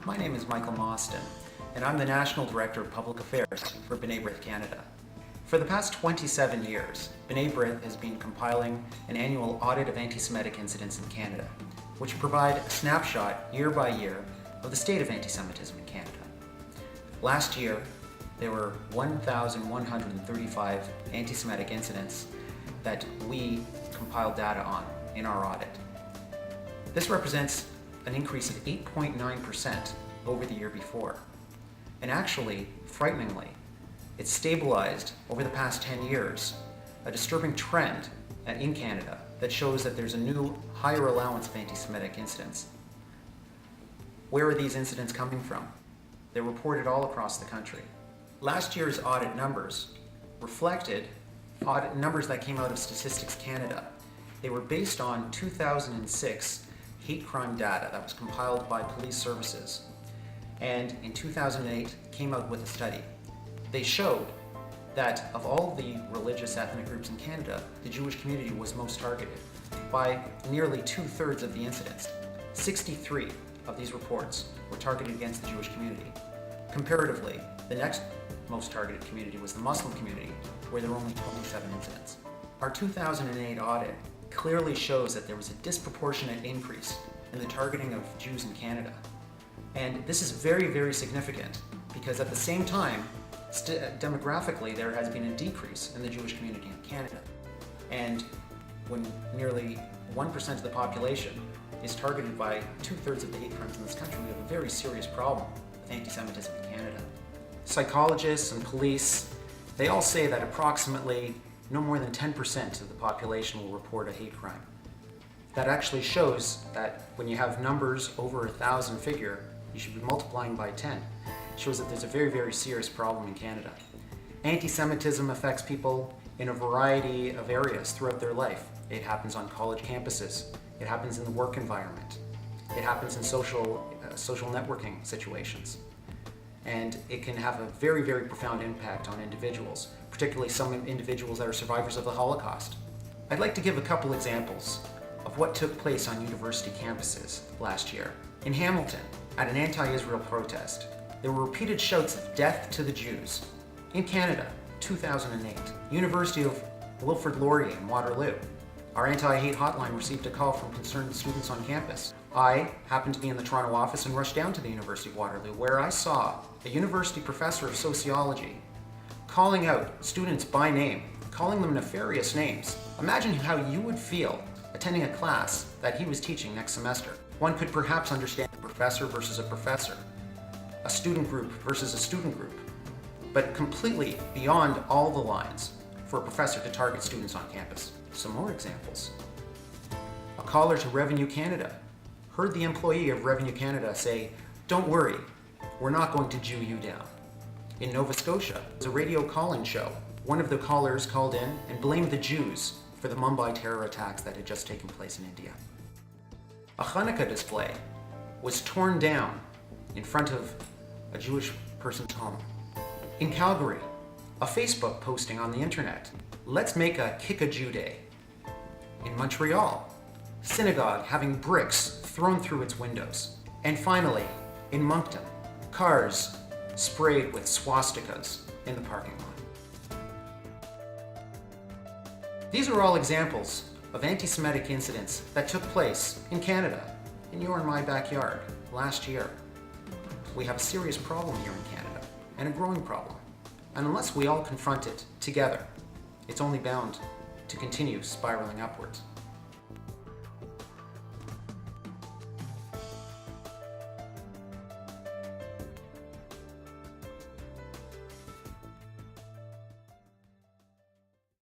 My name is Michael Mostyn, and I'm the National Director of Public Affairs for B'nai B'rith Canada. For the past 27 years, B'nai B'rith has been compiling an annual audit of anti-Semitic incidents in Canada, which provide a snapshot year by year of the state of anti-Semitism in Canada. Last year, there were 1,135 anti-Semitic incidents that we compiled data on in our audit. This represents an increase of 8.9% over the year before. And actually, frighteningly, it's stabilized over the past 10 years, a disturbing trend in Canada that shows that there's a new higher allowance of anti-Semitic incidents. Where are these incidents coming from? They're reported all across the country. Last year's audit numbers reflected audit numbers that came out of Statistics Canada. They were based on 2006 hate crime data that was compiled by police services, and in 2008 came out with a study. They showed that of all the religious ethnic groups in Canada, the Jewish community was most targeted by nearly 2/3 of the incidents. 63 of these reports were targeted against the Jewish community. Comparatively, the next most targeted community was the Muslim community, where there were only 27 incidents. Our 2008 audit clearly shows that there was a disproportionate increase in the targeting of Jews in Canada. And this is very, very significant because at the same time, demographically, there has been a decrease in the Jewish community in Canada. And when nearly 1% of the population is targeted by 2/3 of the hate crimes in this country, we have a very serious problem with anti-Semitism in Canada. Psychologists and police, they all say that approximately no more than 10% of the population will report a hate crime. That actually shows that when you have numbers over 1,000 figure, you should be multiplying by 10. It shows that there's a very, very serious problem in Canada. Anti-Semitism affects people in a variety of areas throughout their life. It happens on college campuses. It happens in the work environment. It happens in social networking situations. And it can have a very, very profound impact on individuals, particularly some individuals that are survivors of the Holocaust. I'd like to give a couple examples of what took place on university campuses last year. In Hamilton, at an anti-Israel protest, there were repeated shouts of "Death to the Jews." In Canada, 2008, University of Wilfrid Laurier in Waterloo, our anti-hate hotline received a call from concerned students on campus. I happened to be in the Toronto office and rushed down to the University of Waterloo, where I saw a university professor of sociology calling out students by name, calling them nefarious names. Imagine how you would feel attending a class that he was teaching next semester. One could perhaps understand a professor versus a professor, a student group versus a student group, but completely beyond all the lines for a professor to target students on campus. Some more examples. A caller to Revenue Canada heard the employee of Revenue Canada say, "Don't worry, we're not going to Jew you down." In Nova Scotia, there was a radio call-in show. One of the callers called in and blamed the Jews for the Mumbai terror attacks that had just taken place in India. A Hanukkah display was torn down in front of a Jewish person's home. In Calgary, a Facebook posting on the internet, "Let's make a Kick a Jew Day." In Montreal, synagogue having bricks thrown through its windows. And finally, in Moncton, cars sprayed with swastikas in the parking lot. These are all examples of anti-Semitic incidents that took place in Canada, in your and my backyard, last year. We have a serious problem here in Canada, and a growing problem. And unless we all confront it together, it's only bound to continue spiraling upwards.